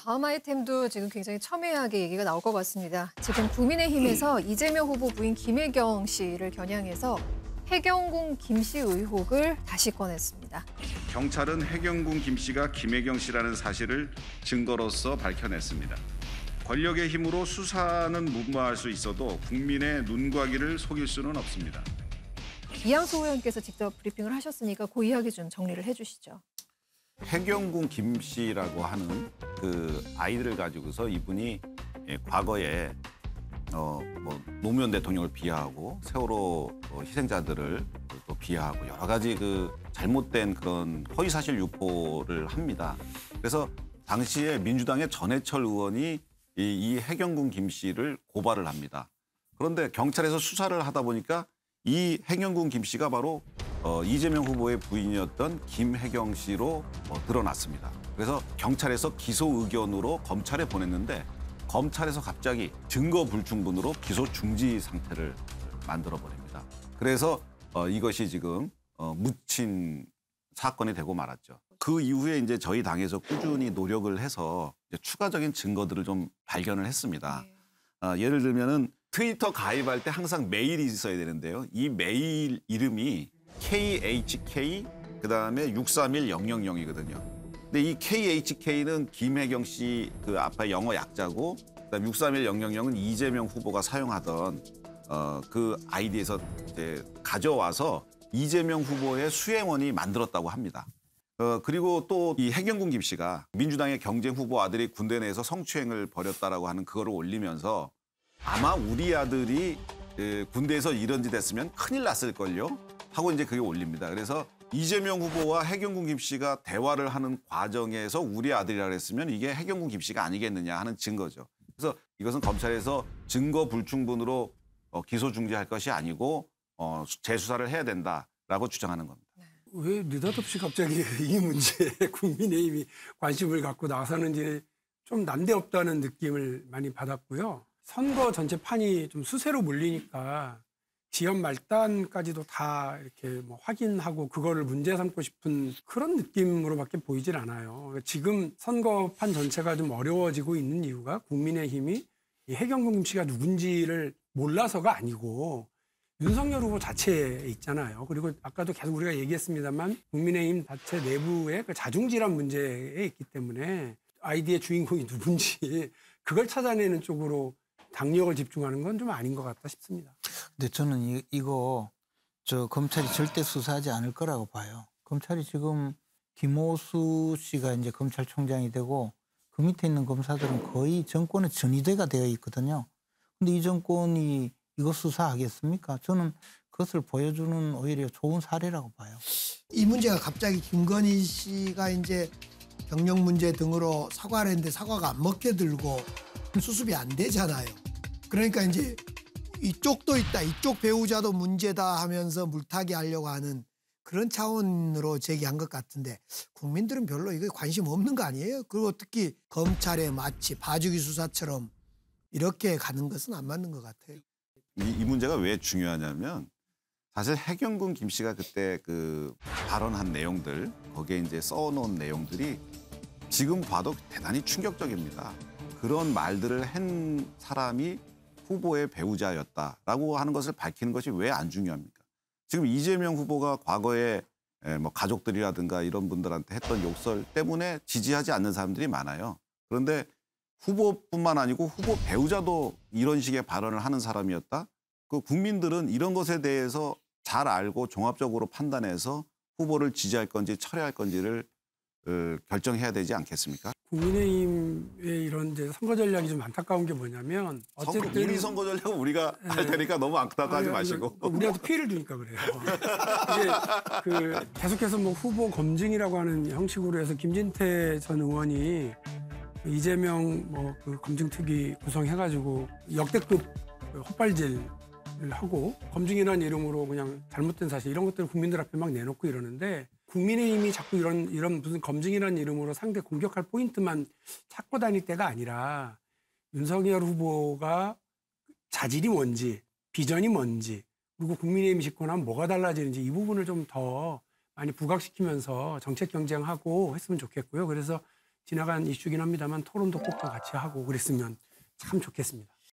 다음 아이템도 지금 굉장히 첨예하게 얘기가 나올 것 같습니다. 지금 국민의힘에서 이재명 후보 부인 김혜경 씨를 겨냥해서 해경군 김 씨 의혹을 다시 꺼냈습니다. 경찰은 해경군 김 씨가 김혜경 씨라는 사실을 증거로서 밝혀냈습니다. 권력의 힘으로 수사는 무마할 수 있어도 국민의 눈과 귀를 속일 수는 없습니다. 이양수 의원께서 직접 브리핑을 하셨으니까 그 이야기 좀 정리를 해주시죠. 해경군 김 씨라고 하는 그 아이들을 가지고서 이분이 과거에 노무현 대통령을 비하하고 세월호 희생자들을 또 비하하고 여러 가지 그 잘못된 그런 허위사실 유포를 합니다. 그래서 당시에 민주당의 전해철 의원이 이 해경군 김 씨를 고발을 합니다. 그런데 경찰에서 수사를 하다 보니까 이 해경군 김 씨가 바로 이재명 후보의 부인이었던 김혜경 씨로 드러났습니다. 그래서 경찰에서 기소 의견으로 검찰에 보냈는데 검찰에서 갑자기 증거 불충분으로 기소 중지 상태를 만들어 버립니다. 그래서 이것이 지금 묻힌 사건이 되고 말았죠. 그 이후에 이제 저희 당에서 꾸준히 노력을 해서 이제 추가적인 증거들을 좀 발견을 했습니다. 예를 들면은 트위터 가입할 때 항상 메일이 있어야 되는데요. 이 메일 이름이 KHK 그다음에 631000이거든요. 근데 이 KHK는 김혜경 씨 그 아빠 영어 약자고 그다음에 631000은 이재명 후보가 사용하던 그 아이디에서 이제 가져와서 이재명 후보의 수행원이 만들었다고 합니다. 그리고 또 이 해경군 김 씨가 민주당의 경쟁 후보 아들이 군대 내에서 성추행을 벌였다라고 하는 그거를 올리면서 아마 우리 아들이 군대에서 이런 짓 했으면 큰일 났을걸요? 하고 이제 그게 올립니다. 그래서 이재명 후보와 해경군 김 씨가 대화를 하는 과정에서 우리 아들이라 그랬으면 이게 해경군 김 씨가 아니겠느냐 하는 증거죠. 그래서 이것은 검찰에서 증거 불충분으로 기소 중지할 것이 아니고 재수사를 해야 된다라고 주장하는 겁니다. 왜 느닷없이 갑자기 이 문제에 국민의힘이 관심을 갖고 나서는지 좀 난데없다는 느낌을 많이 받았고요. 선거 전체 판이 좀 수세로 몰리니까 지연 말단까지도 다 이렇게 확인하고 그거를 문제 삼고 싶은 그런 느낌으로밖에 보이질 않아요. 지금 선거판 전체가 좀 어려워지고 있는 이유가 국민의힘이 이 해경군 김 씨가 누군지를 몰라서가 아니고 윤석열 후보 자체에 있잖아요. 그리고 아까도 계속 우리가 얘기했습니다만 국민의힘 자체 내부의 그 자중질환 문제에 있기 때문에 아이디의 주인공이 누군지 그걸 찾아내는 쪽으로 당력을 집중하는 건 좀 아닌 것 같다 싶습니다. 근데 저는 이거 검찰이 절대 수사하지 않을 거라고 봐요. 검찰이 지금 김호수 씨가 이제 검찰총장이 되고 그 밑에 있는 검사들은 거의 정권의 전위대가 되어 있거든요. 근데 이 정권이 이거 수사하겠습니까? 저는 그것을 보여주는 오히려 좋은 사례라고 봐요. 이 문제가 갑자기 김건희 씨가 이제 경력 문제 등으로 사과를 했는데 사과가 안 먹혀들고 수습이 안 되잖아요. 그러니까 이제 이쪽도 있다, 이쪽 배우자도 문제다 하면서 물타기 하려고 하는 그런 차원으로 제기한 것 같은데 국민들은 별로 이거 관심 없는 거 아니에요? 그리고 특히 검찰에 마치 봐주기 수사처럼 이렇게 가는 것은 안 맞는 것 같아요. 이 문제가 왜 중요하냐면 사실 해경군 김 씨가 그때 그 발언한 내용들 거기에 이제 써놓은 내용들이 지금 봐도 대단히 충격적입니다. 그런 말들을 한 사람이 후보의 배우자였다라고 하는 것을 밝히는 것이 왜 안 중요합니까? 지금 이재명 후보가 과거에 가족들이라든가 이런 분들한테 했던 욕설 때문에 지지하지 않는 사람들이 많아요. 그런데 후보뿐만 아니고 후보 배우자도 이런 식의 발언을 하는 사람이었다? 그 국민들은 이런 것에 대해서 잘 알고 종합적으로 판단해서 후보를 지지할 건지 철회할 건지를 결정해야 되지 않겠습니까? 국민의힘의 이런 이제 선거 전략이 좀 안타까운 게 뭐냐면 어쨌든 우리 선거 전략은 우리가 할 테니까 너무 안타까워하지 마시고 우리한테 피해를 주니까 그래요. 이게 계속해서 후보 검증이라고 하는 형식으로 해서 김진태 전 의원이 이재명 그 검증특위 구성해가지고 역대급 헛발질을 하고 검증이라는 이름으로 그냥 잘못된 사실 이런 것들을 국민들 앞에 막 내놓고 이러는데 국민의힘이 자꾸 이런 무슨 검증이라는 이름으로 상대 공격할 포인트만 찾고 다닐 때가 아니라 윤석열 후보가 자질이 뭔지 비전이 뭔지 그리고 국민의힘이 집권하면 뭐가 달라지는지 이 부분을 좀 더 많이 부각시키면서 정책 경쟁하고 했으면 좋겠고요. 그래서 지나간 이슈긴 합니다만 토론도 꼭 더 같이 하고 그랬으면 참 좋겠습니다.